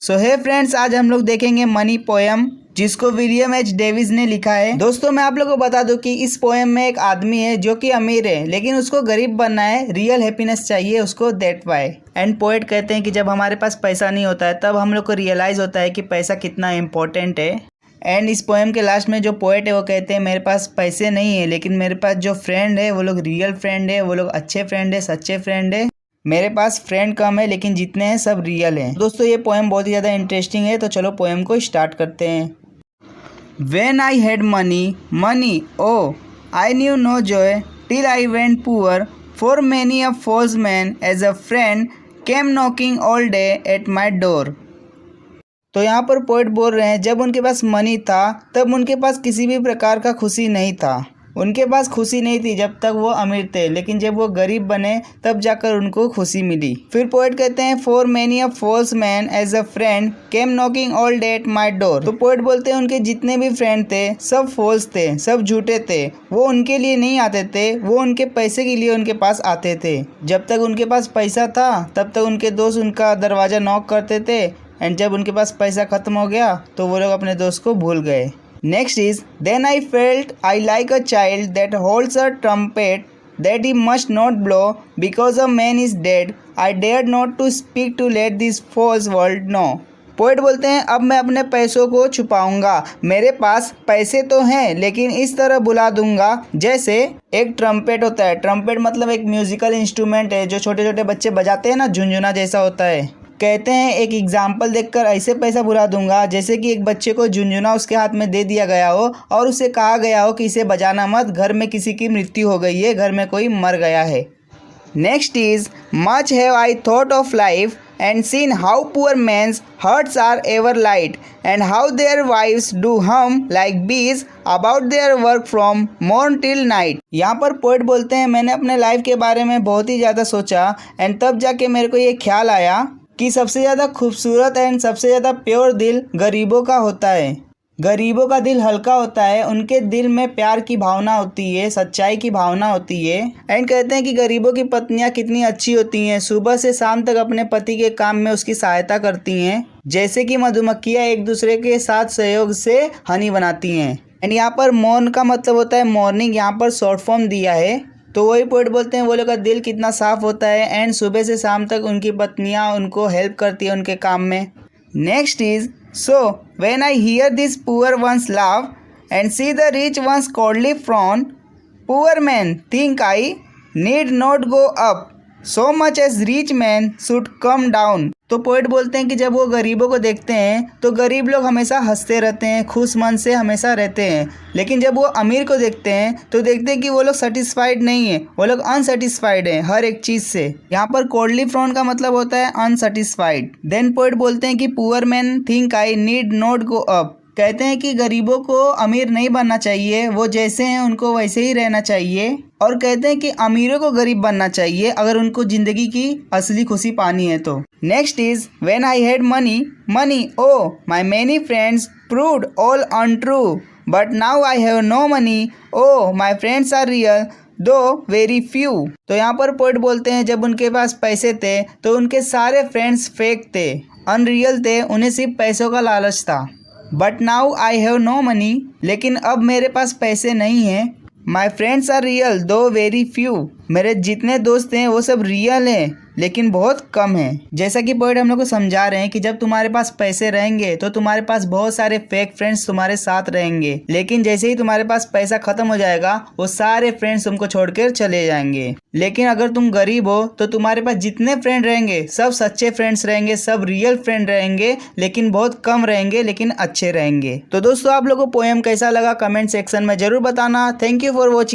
सो हे friends, आज हम लोग देखेंगे मनी पोएम जिसको विलियम एच डेविस ने लिखा है। दोस्तों मैं आप लोगों को बता दूं कि इस पोएम में एक आदमी है जो कि अमीर है लेकिन उसको गरीब बनना है, रियल हैप्पीनेस चाहिए उसको, दैट वाई। एंड पोएट कहते हैं कि जब हमारे पास पैसा नहीं होता है तब हम लोग को रियलाइज होता है कि पैसा कितना इम्पोर्टेंट है। एंड इस पोएम के लास्ट में जो पोएट है वो कहते हैं मेरे पास पैसे नहीं है लेकिन मेरे पास जो फ्रेंड है वो लोग रियल फ्रेंड है, वो लोग अच्छे फ्रेंड है, सच्चे फ्रेंड है। मेरे पास फ्रेंड कम है लेकिन जितने हैं सब रियल हैं। दोस्तों ये पोएम बहुत ही ज़्यादा इंटरेस्टिंग है, तो चलो पोएम को स्टार्ट करते हैं। When I had money, oh, I knew no joy till I went poor, for many a false man as a friend came knocking all day at my door। तो यहाँ पर poet बोल रहे हैं जब उनके पास मनी था तब उनके पास किसी भी प्रकार का खुशी नहीं था। उनके पास खुशी नहीं थी जब तक वो अमीर थे, लेकिन जब वो गरीब बने तब जाकर उनको खुशी मिली। फिर पोएट कहते हैं for many a false man as a friend came knocking all day at my door. तो पोएट बोलते हैं उनके जितने भी फ्रेंड थे सब फॉल्स थे, सब झूठे थे। वो उनके लिए नहीं आते थे, वो उनके पैसे के लिए उनके पास आते थे। जब तक उनके पास पैसा था तब तक उनके दोस्त उनका दरवाज़ा नॉक करते थे, एंड जब उनके पास पैसा खत्म हो गया तो वो लोग अपने दोस्त को भूल गए। Next is, then I felt I like a child that holds a trumpet that he must not blow because a man is dead. I dared not to speak to let this false world know। Poet बोलते हैं अब मैं अपने पैसों को छुपाऊंगा। मेरे पास पैसे तो हैं लेकिन इस तरह बुला दूंगा जैसे एक ट्रम्पेट होता है। ट्रम्पेट मतलब एक म्यूजिकल इंस्ट्रूमेंट है जो छोटे छोटे बच्चे बजाते हैं ना, झुनझुना जैसा होता है। कहते हैं एक एग्जाम्पल देखकर ऐसे पैसा बुला दूंगा जैसे कि एक बच्चे को झुनझुना उसके हाथ में दे दिया गया हो और उसे कहा गया हो कि इसे बजाना मत, घर में किसी की मृत्यु हो गई है, घर में कोई मर गया है। Next is much have I thought of life and seen how poor men's hearts are ever light and how their wives do hum like bees about their work from morn till night. यहाँ पर poet बोलते हैं मैंने अपने life के बारे में बहुत ही ज़्यादा सोचा एंड तब जाके मेरे को ये ख्याल आया कि सबसे ज़्यादा खूबसूरत एंड सबसे ज़्यादा प्योर दिल गरीबों का होता है। गरीबों का दिल हल्का होता है, उनके दिल में प्यार की भावना होती है, सच्चाई की भावना होती है। एंड कहते हैं कि गरीबों की पत्नियां कितनी अच्छी होती हैं, सुबह से शाम तक अपने पति के काम में उसकी सहायता करती हैं, जैसे कि मधुमक्खियाँ एक दूसरे के साथ सहयोग से हनी बनाती हैं। एंड यहाँ पर मॉर्न का मतलब होता है मॉर्निंग, यहाँ पर शॉर्ट फॉर्म दिया है। तो वही पोएट बोलते हैं वो लोग का दिल कितना साफ होता है एंड सुबह से शाम तक उनकी पत्नियां उनको हेल्प करती है उनके काम में। Next is so when I hear this poor ones laugh and see the rich ones coldly frown, poor man think I need not go up so much as rich man should come down. तो poet बोलते हैं कि जब वो गरीबों को देखते हैं तो गरीब लोग हमेशा हंसते रहते हैं, खुश मन से हमेशा रहते हैं, लेकिन जब वो अमीर को देखते हैं तो देखते हैं कि वो लोग सेटिस्फाइड नहीं है, वो लोग अनसेटिस्फाइड हैं हर एक चीज़ से। यहाँ पर कोल्डली फ्रॉन का मतलब होता है अनसेटिस्फाइड। देन पोएट बोलते हैं कि poor man think I need not go up. कहते हैं कि गरीबों को अमीर नहीं बनना चाहिए, वो जैसे हैं उनको वैसे ही रहना चाहिए। और कहते हैं कि अमीरों को गरीब बनना चाहिए अगर उनको ज़िंदगी की असली खुशी पानी है तो। Next is when I had money o my many friends proved all untrue but now I have no money o my friends are real though very few. तो यहाँ पर पोएट बोलते हैं जब उनके पास पैसे थे तो उनके सारे फ्रेंड्स फेक थे, अनरियल थे, उन्हें सिर्फ पैसों का लालच था। But now I have no money, लेकिन अब मेरे पास पैसे नहीं हैं। My friends are real though very few, मेरे जितने दोस्त हैं वो सब रियल हैं लेकिन बहुत कम है। जैसा कि पोएट हम लोग को समझा रहे हैं कि जब तुम्हारे पास पैसे रहेंगे तो तुम्हारे पास बहुत सारे फेक फ्रेंड्स तुम्हारे साथ रहेंगे, लेकिन जैसे ही तुम्हारे पास पैसा खत्म हो जाएगा वो सारे फ्रेंड्स तुमको छोड़कर चले जाएंगे। लेकिन अगर तुम गरीब हो तो तुम्हारे पास जितने फ्रेंड रहेंगे सब सच्चे फ्रेंड्स रहेंगे, सब रियल फ्रेंड रहेंगे, लेकिन बहुत कम रहेंगे लेकिन अच्छे रहेंगे। तो दोस्तों आप लोगों को पोएम कैसा लगा कमेंट सेक्शन में जरूर बताना। Thank you for watching.